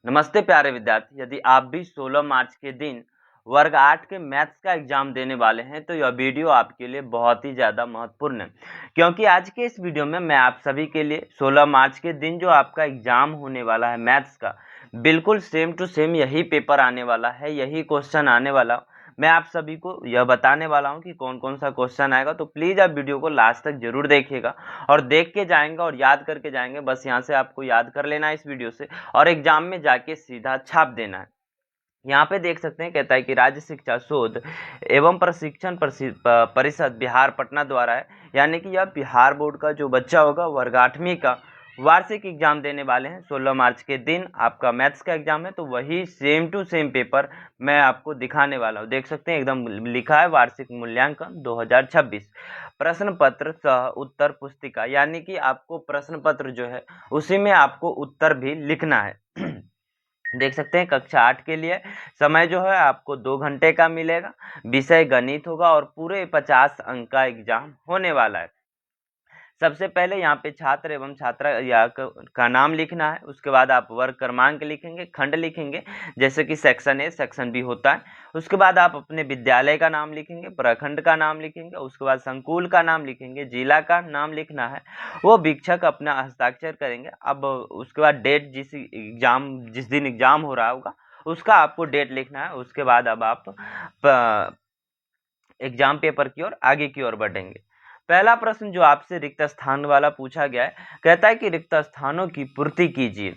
नमस्ते प्यारे विद्यार्थी। यदि आप भी 16 मार्च के दिन वर्ग 8 के मैथ्स का एग्जाम देने वाले हैं तो यह वीडियो आपके लिए बहुत ही ज़्यादा महत्वपूर्ण है, क्योंकि आज के इस वीडियो में मैं आप सभी के लिए 16 मार्च के दिन जो आपका एग्जाम होने वाला है मैथ्स का, बिल्कुल सेम टू सेम यही पेपर आने वाला है, यही क्वेश्चन आने वाला। मैं आप सभी को यह बताने वाला हूं कि कौन कौन सा क्वेश्चन आएगा, तो प्लीज़ आप वीडियो को लास्ट तक जरूर देखिएगा और देख के जाएंगे और याद करके जाएंगे। बस यहाँ से आपको याद कर लेना है इस वीडियो से और एग्जाम में जाके सीधा छाप देना है। यहाँ पे देख सकते हैं, कहता है कि राज्य शिक्षा शोध एवं प्रशिक्षण परिषद बिहार पटना द्वारा है, यानी कि यह बिहार बोर्ड का जो बच्चा होगा वर्ग 8वीं का वार्षिक एग्जाम देने वाले हैं। 16 मार्च के दिन आपका मैथ्स का एग्जाम है, तो वही सेम टू सेम पेपर मैं आपको दिखाने वाला हूँ। देख सकते हैं एकदम लिखा है वार्षिक मूल्यांकन 2026 प्रश्न पत्र सह उत्तर पुस्तिका, यानी कि आपको प्रश्न पत्र जो है उसी में आपको उत्तर भी लिखना है। देख सकते हैं कक्षा 8 के लिए समय जो है आपको 2 घंटे का मिलेगा। विषय गणित होगा और पूरे 50 अंक का एग्जाम होने वाला है। सबसे पहले यहाँ पे छात्र एवं छात्रा का नाम लिखना है, उसके बाद आप वर्ग क्रमांक लिखेंगे, खंड लिखेंगे, जैसे कि सेक्शन ए सेक्शन बी होता है। उसके बाद आप अपने विद्यालय का नाम लिखेंगे, प्रखंड का नाम लिखेंगे, उसके बाद संकुल का नाम लिखेंगे, जिला का नाम लिखना है, वो वीक्षक अपना हस्ताक्षर करेंगे। अब उसके बाद डेट, जिस दिन एग्जाम हो रहा होगा उसका आपको डेट लिखना है। उसके बाद अब आप एग्जाम पेपर की ओर आगे की ओर बढ़ेंगे। पहला प्रश्न जो आपसे रिक्त स्थान वाला पूछा गया है, कहता है कि रिक्त स्थानों की पूर्ति कीजिए।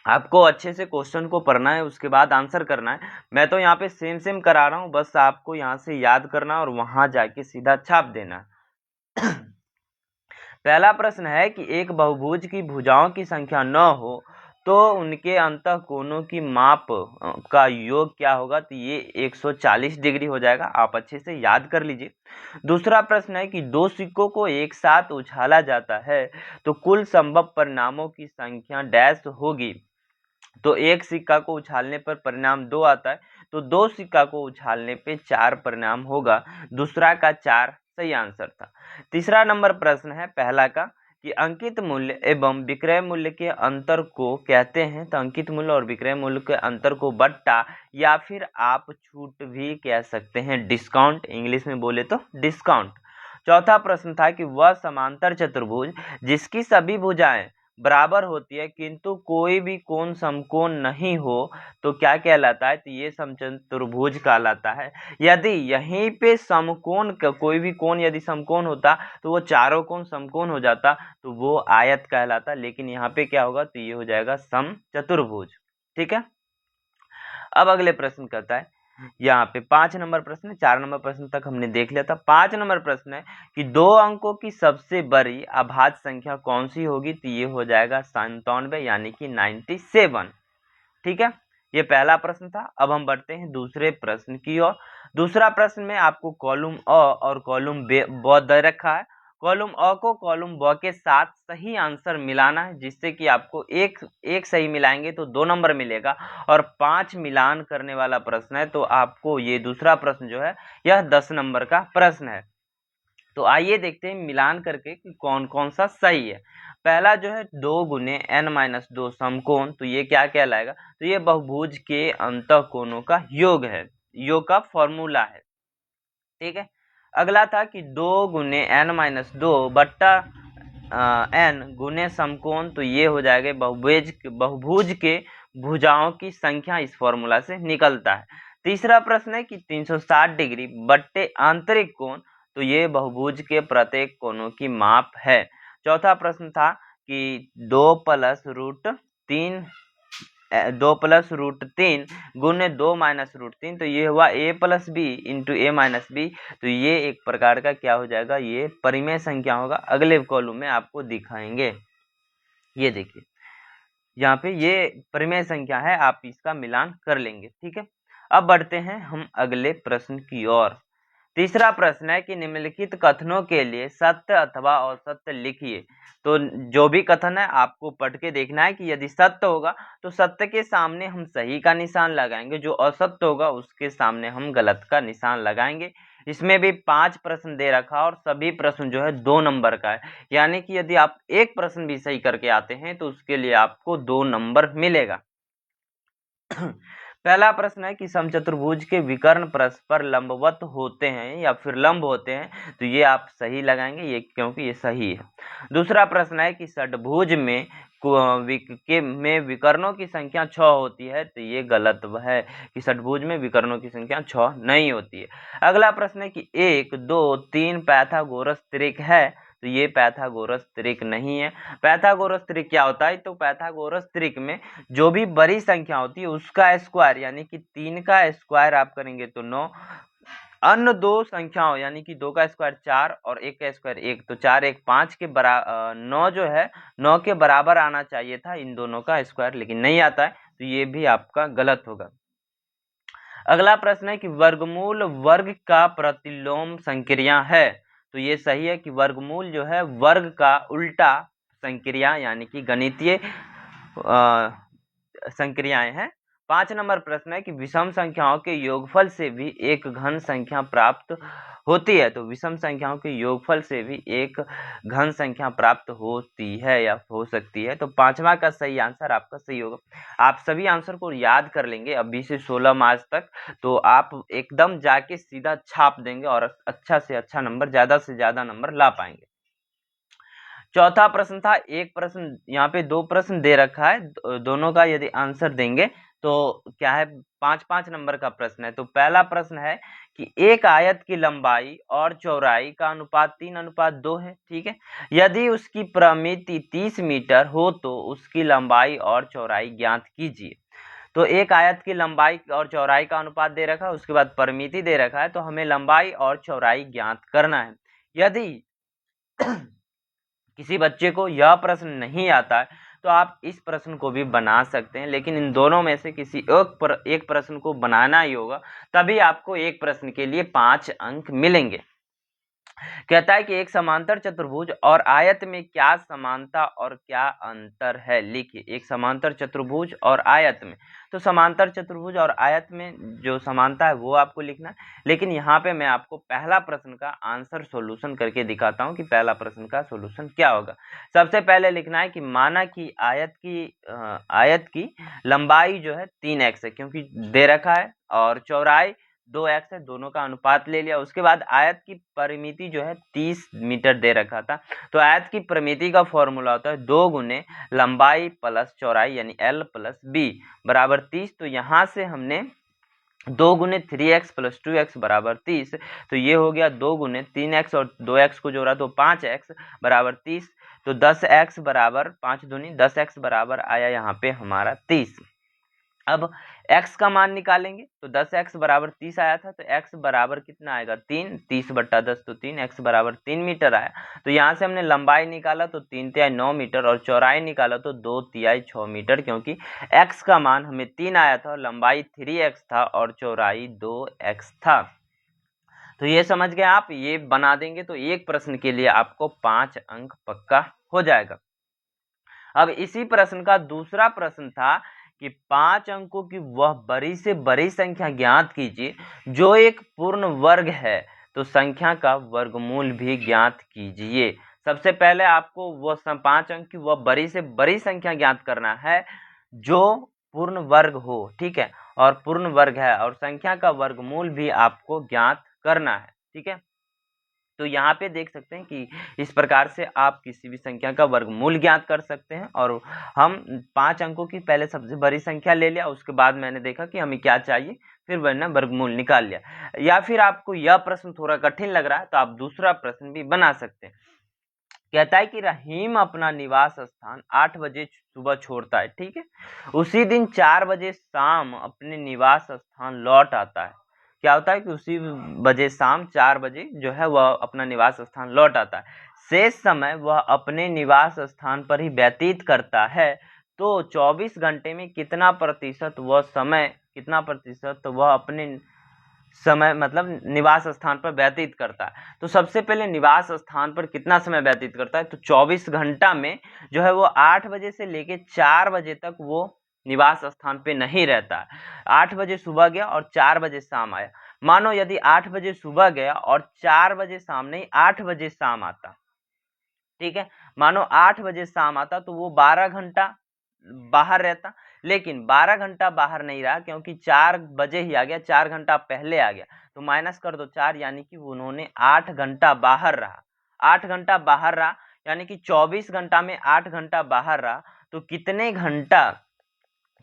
आपको अच्छे से क्वेश्चन को पढ़ना है, उसके बाद आंसर करना है। मैं तो यहाँ पे सेम सेम करा रहा हूँ, बस आपको यहाँ से याद करना और वहां जाके सीधा छाप देना। पहला प्रश्न है कि एक बहुभुज की भुजाओं की संख्या 9 हो तो उनके अंतः कोणों की माप का योग क्या होगा, तो ये 140 डिग्री हो जाएगा। आप अच्छे से याद कर लीजिए। दूसरा प्रश्न है कि दो सिक्कों को एक साथ उछाला जाता है तो कुल संभव परिणामों की संख्या डैश होगी। तो एक सिक्का को उछालने पर परिणाम 2 आता है, तो 2 सिक्का को उछालने पे 4 परिणाम होगा। दूसरा का 4 सही आंसर था। तीसरा नंबर प्रश्न है पहला का कि अंकित मूल्य एवं विक्रय मूल्य के अंतर को कहते हैं, तो अंकित मूल्य और विक्रय मूल्य के अंतर को बट्टा या फिर आप छूट भी कह सकते हैं, डिस्काउंट इंग्लिश में बोले तो डिस्काउंट। चौथा प्रश्न था कि वह समांतर चतुर्भुज जिसकी सभी भुजाएं बराबर होती है किंतु कोई भी कोण समकोण नहीं हो तो क्या कहलाता है, तो ये समचतुर्भुज कहलाता है। यदि यहीं पे समकोण का कोई भी कोण यदि समकोण होता तो वो चारों कोण समकोण हो जाता, तो वो आयत कहलाता। लेकिन यहाँ पे क्या होगा, तो ये हो जाएगा समचतुर्भुज। ठीक है। अब अगले प्रश्न करता है, यहाँ पे 5 नंबर प्रश्न है। 4 नंबर प्रश्न तक हमने देख लिया था। 5 नंबर प्रश्न है कि 2 अंकों की सबसे बड़ी अभाज्य संख्या कौन सी होगी, तो ये हो जाएगा 97, यानी कि 97। ठीक है, ये पहला प्रश्न था। अब हम बढ़ते हैं दूसरे प्रश्न की ओर। दूसरा प्रश्न में आपको कॉलम अ और कॉलम ब दे रखा है। कॉलम अ को कॉलम ब के साथ सही आंसर मिलाना है, जिससे कि आपको एक सही मिलाएंगे तो 2 नंबर मिलेगा और 5 मिलान करने वाला प्रश्न है, तो आपको ये दूसरा प्रश्न जो है यह 10 नंबर का प्रश्न है। तो आइए देखते हैं मिलान करके कि कौन कौन सा सही है। पहला जो है 2 गुने n-2 समकोण, तो ये क्या कहलाएगा, तो ये बहुभुज के अंतः कोणों का योग है, योग का फॉर्मूला है। ठीक है। अगला था कि 2 गुने n-2 बट्टा n गुने समकोण, तो ये हो जाएगा बहुभुज के भुजाओं की संख्या, इस फॉर्मूला से निकलता है। तीसरा प्रश्न है कि 360 डिग्री बट्टे आंतरिक कोण, तो ये बहुभुज के प्रत्येक कोणों की माप है। चौथा प्रश्न था कि 2 + √3 गुने 2 - √3, तो ये हुआ a + b into a - b, तो ये एक प्रकार का क्या हो जाएगा, ये परिमेय संख्या होगा। अगले कॉलम में आपको दिखाएंगे। ये देखिए यहाँ पे ये परिमेय संख्या है, आप इसका मिलान कर लेंगे। ठीक है। अब बढ़ते हैं हम अगले प्रश्न की ओर। तीसरा प्रश्न है कि निम्नलिखित कथनों के लिए सत्य अथवा असत्य लिखिए। तो जो भी कथन है आपको पढ़ के देखना है कि यदि सत्य होगा तो सत्य के सामने हम सही का निशान लगाएंगे, जो असत्य होगा उसके सामने हम गलत का निशान लगाएंगे। इसमें भी 5 प्रश्न दे रखा और सभी प्रश्न जो है 2 नंबर का है, यानी कि यदि आप एक प्रश्न भी सही करके आते हैं तो उसके लिए आपको 2 नंबर मिलेगा। पहला प्रश्न है कि समचतुर्भुज के विकर्ण परस्पर लंबवत होते हैं या फिर लंब होते हैं, तो ये आप सही लगाएंगे ये, क्योंकि ये सही है। दूसरा प्रश्न है कि षटभुज में विकर्णों की संख्या 6 होती है, तो ये गलत है कि षटभुज में विकर्णों की संख्या 6 नहीं होती है। अगला प्रश्न है कि 1, 2, 3 पाइथागोरस त्रिक है, तो ये पाइथागोरस त्रिक नहीं है। पाइथागोरस त्रिक क्या होता है? तो पाइथागोरस त्रिक में जो भी बड़ी संख्या होती है उसका स्क्वायर, यानी कि 3 का स्क्वायर आप करेंगे तो 9, अन्य दो संख्याओं यानी कि 2 का स्क्वायर 4 और 1 का स्क्वायर 1, तो 4 1 5 के बराबर 9 जो है 9 के बराबर आना चाहिए था इन दोनों का स्क्वायर, लेकिन नहीं आता है, तो ये भी आपका गलत होगा। अगला प्रश्न है कि वर्गमूल वर्ग का प्रतिलोम संक्रिया है, तो ये सही है कि वर्गमूल जो है वर्ग का उल्टा संक्रिया यानी कि गणितीय संक्रियाएं हैं। 5 नंबर प्रश्न है कि विषम संख्याओं के योगफल से भी एक घन संख्या प्राप्त होती है, तो विषम संख्याओं के योगफल से भी एक घन संख्या प्राप्त होती है या हो सकती है, तो 5वां का सही आंसर आपका सही होगा। आप सभी आंसर को याद कर लेंगे अभी से 16 मार्च तक, तो आप एकदम जाके सीधा छाप देंगे और अच्छा से अच्छा नंबर, ज्यादा से ज्यादा नंबर ला पाएंगे। चौथा प्रश्न था, एक प्रश्न यहाँ पे 2 प्रश्न दे रखा है, दोनों का यदि आंसर देंगे तो क्या है 5-5 नंबर का प्रश्न है। तो पहला प्रश्न है कि एक आयत की लंबाई और चौड़ाई का अनुपात 3:2 है, ठीक है। यदि उसकी परिमिति 30 मीटर हो तो उसकी लंबाई और चौड़ाई ज्ञात कीजिए। तो एक आयत की लंबाई और चौड़ाई का अनुपात दे रखा है, उसके बाद परिमिति दे रखा है, तो हमें लंबाई और चौड़ाई ज्ञात करना है। यदि किसी बच्चे को यह प्रश्न नहीं आता है तो आप इस प्रश्न को भी बना सकते हैं, लेकिन इन दोनों में से किसी एक प्रश्न को बनाना ही होगा, तभी आपको एक प्रश्न के लिए 5 अंक मिलेंगे। कहता है कि एक समांतर चतुर्भुज और आयत में क्या समानता और क्या अंतर है, लिखिए। एक समांतर चतुर्भुज और आयत में, तो समांतर चतुर्भुज और आयत में जो समानता है वो आपको लिखना है, लेकिन यहाँ पे मैं आपको पहला प्रश्न का आंसर सॉल्यूशन करके दिखाता हूँ कि पहला प्रश्न का सॉल्यूशन क्या होगा। सबसे पहले लिखना है कि माना कि आयत की लंबाई जो है 3x है, क्योंकि दे रखा है, और चौड़ाई 2x है, दोनों का अनुपात ले लिया। उसके बाद आयत की परिमिति जो है 30 मीटर दे रखा था, तो आयत की परिमिति का फॉर्मूला होता है 2 गुने लंबाई प्लस चौड़ाई यानी L प्लस B बराबर 30। तो यहाँ से हमने 2 गुने 3x प्लस 2x बराबर 30, तो ये हो गया 2 गुने 3x और 2x को जोड़ा तो 5x बराबर 30, तो 10x बराबर 5 दूनी 10x बराबर आया यहाँ पे हमारा 30। अब x का मान निकालेंगे तो 10x बराबर 30 आया था, तो x बराबर कितना आएगा 3, 30/10 तो 3, x बराबर 3 मीटर आया। तो यहाँ से हमने लंबाई निकाला तो 3 तिहाई 9 मीटर और चौड़ाई निकाला तो 2 तिहाई 6 मीटर, क्योंकि x का मान हमें 3 आया था, लंबाई 3x था और चौड़ाई 2x था। तो ये समझ गए आप, ये बना देंगे तो एक प्रश्न के लिए आपको 5 अंक पक्का हो जाएगा। अब इसी प्रश्न का दूसरा प्रश्न था कि 5 अंकों की वह बड़ी से बड़ी संख्या ज्ञात कीजिए जो एक पूर्ण वर्ग है, तो संख्या का वर्गमूल भी ज्ञात कीजिए। सबसे पहले आपको वह 5 अंक की वह बड़ी से बड़ी संख्या ज्ञात करना है जो पूर्ण वर्ग हो, ठीक है, और पूर्ण वर्ग है, और संख्या का वर्गमूल भी आपको ज्ञात करना है, ठीक है। तो यहाँ पे देख सकते हैं कि इस प्रकार से आप किसी भी संख्या का वर्गमूल ज्ञात कर सकते हैं, और हम 5 अंकों की पहले सबसे बड़ी संख्या ले लिया, उसके बाद मैंने देखा कि हमें क्या चाहिए, फिर मैंने वर्गमूल निकाल लिया। या फिर आपको यह प्रश्न थोड़ा कठिन लग रहा है तो आप दूसरा प्रश्न भी बना सकते हैं। कहता है कि रहीम अपना निवास स्थान 8 बजे सुबह छोड़ता है, ठीक है। उसी दिन 4 बजे शाम अपने निवास स्थान लौट आता है। क्या होता है कि उसी बजे शाम 4 बजे जो है वह अपना निवास स्थान लौट आता है। शेष समय वह अपने निवास स्थान पर ही व्यतीत करता है, तो 24 घंटे में कितना प्रतिशत वह अपने समय मतलब निवास स्थान पर व्यतीत करता है। तो सबसे पहले निवास स्थान पर कितना समय व्यतीत करता है, तो 24 घंटा में जो है वो 8 बजे से लेके 4 बजे तक वो निवास स्थान पे नहीं रहता है। 8 बजे सुबह गया और 4 बजे शाम आया। मानो यदि 8 बजे सुबह गया और 4 बजे शाम नहीं 8 बजे शाम आता, ठीक है, मानो 8 बजे शाम आता तो वो 12 घंटा बाहर रहता, लेकिन 12 घंटा बाहर नहीं रहा क्योंकि 4 बजे ही आ गया, 4 घंटा पहले आ गया, तो माइनस कर दो 4, यानी कि उन्होंने 8 घंटा बाहर रहा। 8 घंटा बाहर रहा यानी कि 24 घंटा में 8 घंटा बाहर रहा, तो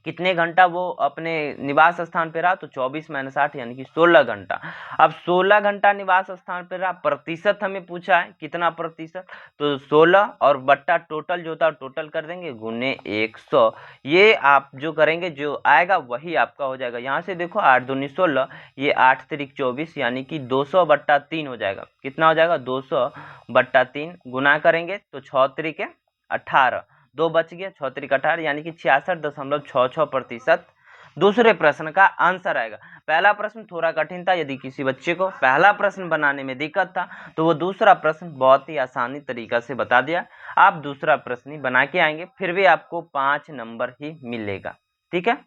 कितने घंटा वो अपने निवास स्थान पे रहा, तो 24 - 8 यानी कि 16 घंटा। अब 16 घंटा निवास स्थान पे रहा, प्रतिशत हमें पूछा है कितना प्रतिशत, तो 16 और बट्टा टोटल जो था टोटल कर देंगे गुने 100। ये आप जो करेंगे जो आएगा वही आपका हो जाएगा। यहाँ से देखो 8 दूनी 16, ये 8 तिरिक 24 यानी कि 200/3 हो जाएगा। कितना हो जाएगा 200/3, गुना करेंगे तो 6 तिरिक 18, 2 बच गया, 6 तिरिक 18 यानी कि 66.66%। दूसरे प्रश्न का आंसर आएगा। पहला प्रश्न थोड़ा कठिन था, यदि किसी बच्चे को पहला प्रश्न बनाने में दिक्कत था तो वो दूसरा प्रश्न बहुत ही आसानी तरीका से बता दिया। आप दूसरा प्रश्न ही बना के आएंगे, फिर भी आपको 5 नंबर ही मिलेगा। ठीक है,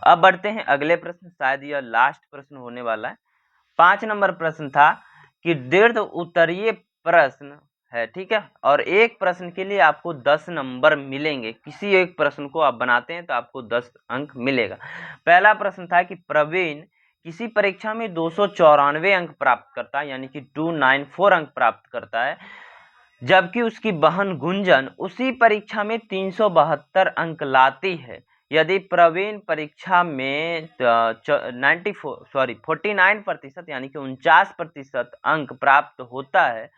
अब बढ़ते हैं अगले प्रश्न, शायद यह लास्ट प्रश्न होने वाला है। 5 नंबर प्रश्न था कि दीर्घ उत्तरीय प्रश्न है, ठीक है, और एक प्रश्न के लिए आपको 10 नंबर मिलेंगे। किसी एक प्रश्न को आप बनाते हैं तो आपको 10 अंक मिलेगा। पहला प्रश्न था कि प्रवीण किसी परीक्षा में 294 अंक प्राप्त करता है, यानी कि 294 अंक प्राप्त करता है, जबकि उसकी बहन गुंजन उसी परीक्षा में 372 अंक लाती है। यदि प्रवीण परीक्षा में 49% यानी कि 49% अंक प्राप्त होता है,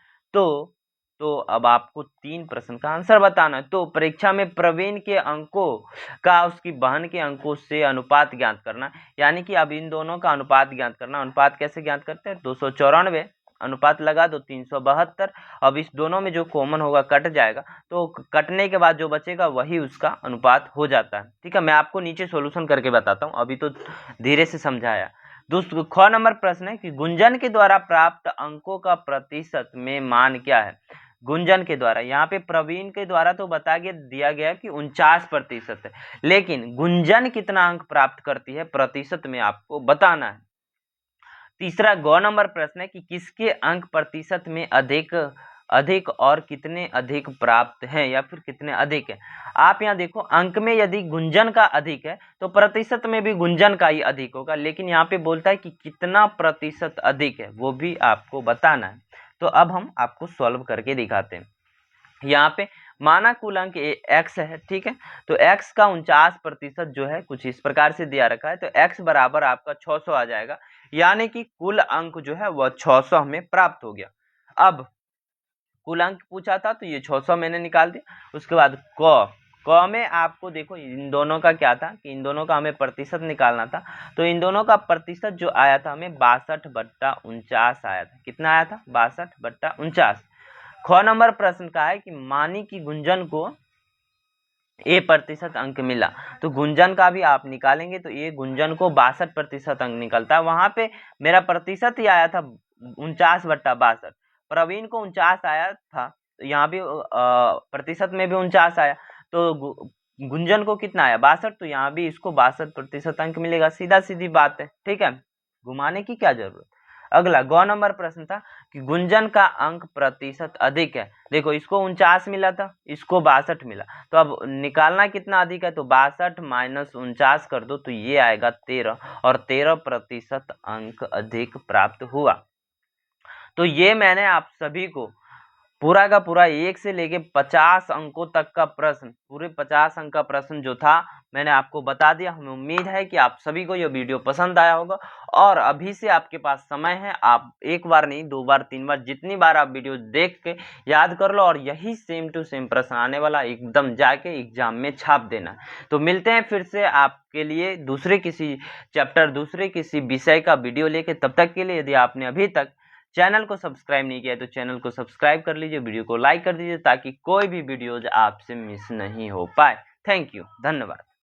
तो अब आपको 3 प्रश्न का आंसर बताना है। तो परीक्षा में प्रवीण के अंकों का उसकी बहन के अंकों से अनुपात ज्ञात करना, यानी कि अब इन दोनों का अनुपात ज्ञात करना। अनुपात कैसे ज्ञात करते हैं, 294 अनुपात लगा दो 372। अब इस दोनों में जो कॉमन होगा कट जाएगा, तो कटने के बाद जो बचेगा वही उसका अनुपात हो जाता है। ठीक है, मैं आपको नीचे सॉल्यूशन करके बताता हूँ, अभी तो धीरे से समझाया। दूसरा ख नंबर प्रश्न है कि गुंजन के द्वारा प्राप्त अंकों का प्रतिशत में मान क्या है। गुंजन के द्वारा, यहाँ पे प्रवीण के द्वारा तो दिया गया कि 49% है, लेकिन गुंजन कितना अंक प्राप्त करती है प्रतिशत में आपको बताना है। तीसरा ग नंबर प्रश्न है कि किसके अंक प्रतिशत में अधिक और कितने अधिक प्राप्त हैं, या फिर कितने अधिक है। आप यहाँ देखो, अंक में यदि गुंजन का अधिक है तो प्रतिशत में भी गुंजन का ही अधिक होगा, लेकिन यहाँ पे बोलता है कि कितना प्रतिशत अधिक है वो भी आपको बताना है। तो अब हम आपको सॉल्व करके दिखाते हैं। यहाँ पे माना कुल अंक x है, ठीक है, तो x का 49% जो है कुछ इस प्रकार से दिया रखा है, तो x बराबर आपका 600 आ जाएगा, यानी कि कुल अंक जो है वह 600 हमें प्राप्त हो गया। अब कुल अंक पूछा था तो ये 600 मैंने निकाल दिया। उसके बाद क में आपको देखो इन दोनों का क्या था कि इन दोनों का हमें प्रतिशत निकालना था, तो इन दोनों का प्रतिशत जो आया था हमें 62/49 आया था। कितना आया था, 62/49। ख नंबर प्रश्न का है कि मानी की गुंजन को A% अंक मिला, तो गुंजन का भी आप निकालेंगे तो ये गुंजन को 62% अंक निकलता है। वहां पे मेरा प्रतिशत ही आया था 49/62, प्रवीण को 49 आया था, तो यहाँ भी प्रतिशत में भी 49 आया, तो गुंजन को कितना आया 62, तो यहाँ भी इसको 62% अंक मिलेगा। सीधा सीधी बात है, ठीक है, घुमाने की क्या जरूरत। अगला ग नंबर प्रश्न था कि गुंजन का अंक प्रतिशत अधिक है। देखो इसको 49 मिला था, इसको 62 मिला, तो अब निकालना कितना अधिक है, तो 62 - 49 कर दो तो ये आएगा 13, और 13% अंक अधिक प्राप्त हुआ। तो ये मैंने आप सभी को पूरा का पूरा 1 से लेके 50 अंकों तक का प्रश्न, पूरे 50 अंक का प्रश्न जो था मैंने आपको बता दिया। हमें उम्मीद है कि आप सभी को यह वीडियो पसंद आया होगा, और अभी से आपके पास समय है, आप एक बार नहीं 2 बार 3 बार जितनी बार आप वीडियो देख के याद कर लो, और यही सेम टू सेम प्रश्न आने वाला एकदम जाके एग्जाम में छाप देना। तो मिलते हैं फिर से आपके लिए दूसरे किसी चैप्टर, दूसरे किसी विषय का वीडियो लेके। तब तक के लिए यदि आपने अभी तक चैनल को सब्सक्राइब नहीं किया है तो चैनल को सब्सक्राइब कर लीजिए, वीडियो को लाइक कर दीजिए, ताकि कोई भी वीडियोज आपसे मिस नहीं हो पाए। थैंक यू, धन्यवाद।